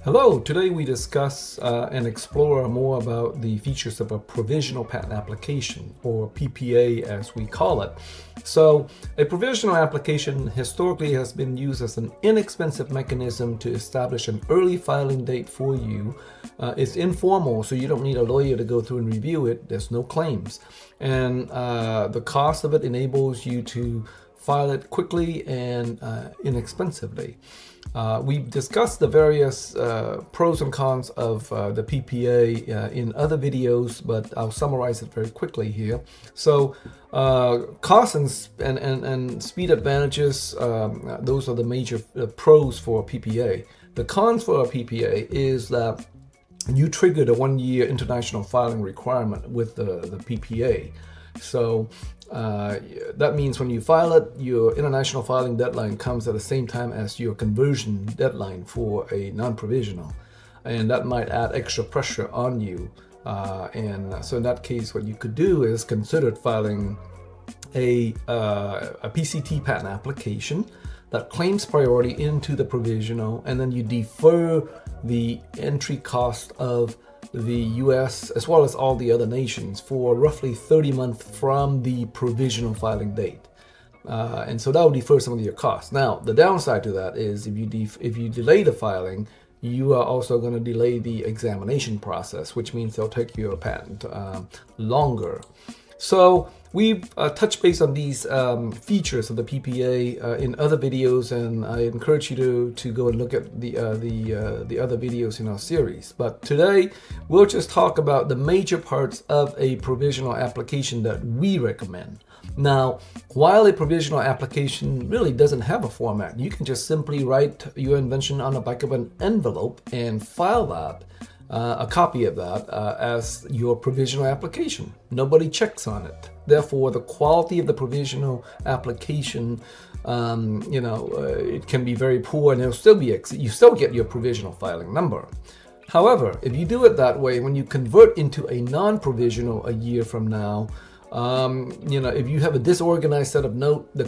Hello, today we discuss and explore more about the features of a provisional patent application, or PPA as we call it. So, a provisional application historically has been used as an inexpensive mechanism to establish an early filing date for you. It's informal, so you don't need a lawyer to go through and review it. There's no claims. And the cost of it enables you to file it quickly and inexpensively. We've discussed the various pros and cons of the PPA in other videos, but I'll summarize it very quickly here. So cost and speed advantages, those are the major pros for a PPA. The cons for a PPA is that you trigger the 1-year international filing requirement with the PPA. So that means when you file it, your international filing deadline comes at the same time as your conversion deadline for a non-provisional, and that might add extra pressure on you. And so in that case, what you could do is consider filing a PCT patent application that claims priority into the provisional, and then you defer the entry cost of the US as well as all the other nations for roughly 30 months from the provisional filing date. And so that will defer some of your costs. Now, the downside to that is if you delay the filing, you are also going to delay the examination process, which means they'll take your patent longer. So we've touched base on these features of the PPA in other videos, and I encourage you to go and look at the other videos in our series. But today we'll just talk about the major parts of a provisional application that we recommend. Now, while a provisional application really doesn't have a format, you can just simply write your invention on the back of an envelope and file that. A copy of that as your provisional application. Nobody checks on it. Therefore, the quality of the provisional application, it can be very poor, and you still get your provisional filing number. However, if you do it that way, when you convert into a non-provisional a year from now, if you have a disorganized set of note, the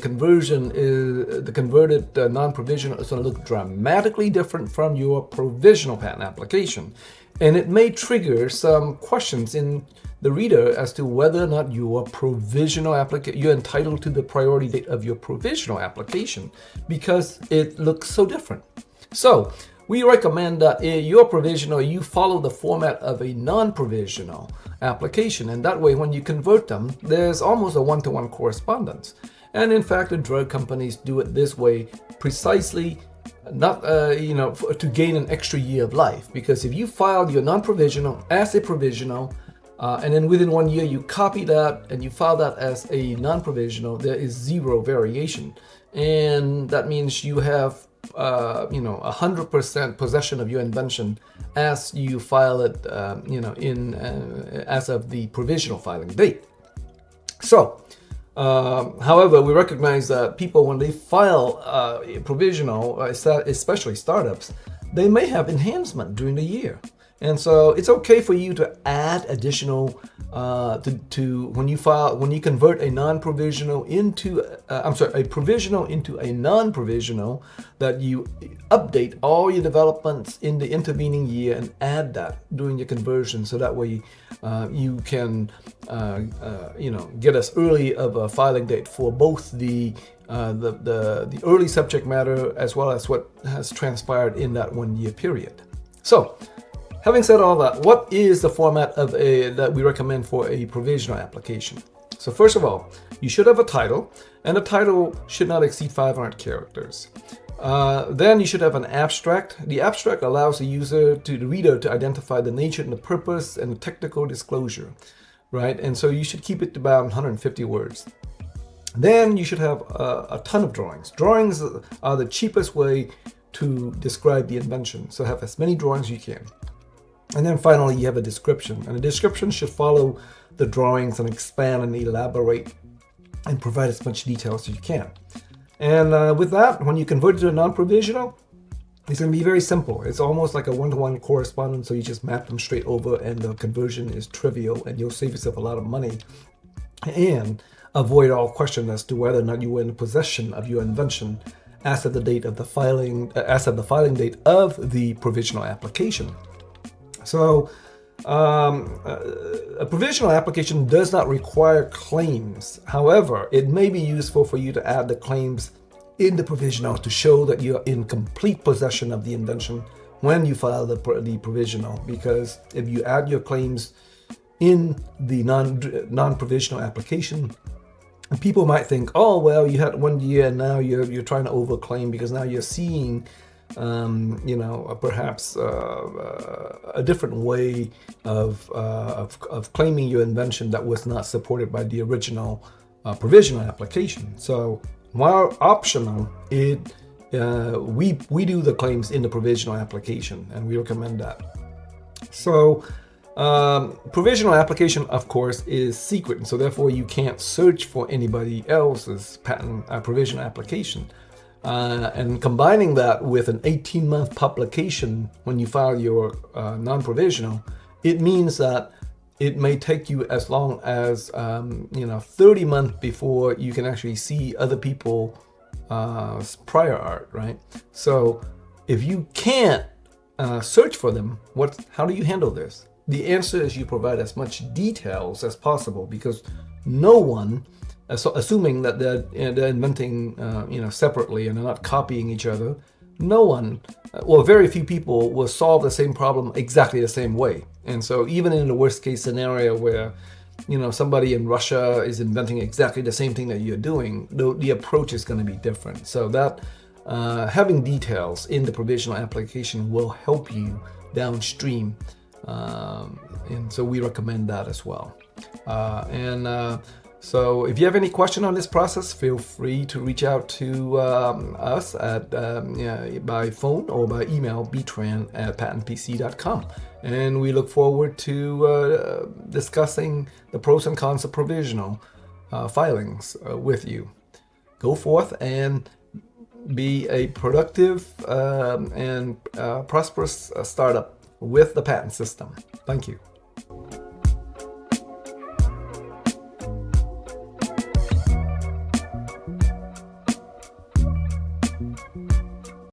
converted non-provisional is going to look dramatically different from your provisional patent application. And it may trigger some questions in the reader as to whether or not your provisional application, you're entitled to the priority date of your provisional application, because it looks so different. So we recommend that your provisional, you follow the format of a non-provisional application, and that way when you convert them, there's almost a one-to-one correspondence. And in fact, the drug companies do it this way precisely not to gain an extra year of life, because if you filed your non-provisional as a provisional and then within 1 year you copy that and you file that as a non-provisional, there is zero variation, and that means you have 100% possession of your invention as you file it as of the provisional filing date. So however, we recognize that people, when they file provisional, especially startups, they may have enhancement during the year. And so it's okay for you to add additional when you convert a non-provisional into a provisional into a non-provisional, that you update all your developments in the intervening year and add that during your conversion, so that way you can get as early of a filing date for both the early subject matter as well as what has transpired in that 1 year period. So, having said all that, what is the format that we recommend for a provisional application? So first of all, you should have a title, and the title should not exceed 500 characters. Then you should have an abstract. The abstract allows the reader to identify the nature and the purpose and the technical disclosure, right? And so you should keep it to about 150 words. Then you should have a ton of drawings. Drawings are the cheapest way to describe the invention, so have as many drawings as you can. And then finally, you have a description, and the description should follow the drawings and expand and elaborate and provide as much detail as you can. And with that, when you convert it to a non-provisional, it's going to be very simple. It's almost like a one-to-one correspondence, so you just map them straight over, and the conversion is trivial, and you'll save yourself a lot of money and avoid all question as to whether or not you were in possession of your invention as of the date of the filing, date of the provisional application. So a provisional application does not require claims. However, it may be useful for you to add the claims in the provisional to show that you're in complete possession of the invention when you file the provisional, because if you add your claims in the non-provisional application, people might think, oh, well, you had 1 year and now you're trying to overclaim, because now you're seeing perhaps a different way of claiming your invention that was not supported by the original provisional application. So while optional, we do the claims in the provisional application, and we recommend that. So provisional application, of course, is secret, and so therefore you can't search for anybody else's patent provisional application. And combining that with an 18-month publication when you file your non-provisional, it means that it may take you as long as 30 months before you can actually see other people's prior art, right? So if you can't search for them, how do you handle this? The answer is you provide as much details as possible, because no one, assuming that they're inventing separately and they're not copying each other, no one, very few people will solve the same problem exactly the same way. And so even in the worst case scenario where somebody in Russia is inventing exactly the same thing that you're doing, the approach is going to be different. So that having details in the provisional application will help you downstream, and so we recommend that as well. So if you have any question on this process, feel free to reach out to us at by phone or by email, btran@patentpc.com. And we look forward to discussing the pros and cons of provisional filings with you. Go forth and be a productive and prosperous startup with the patent system. Thank you.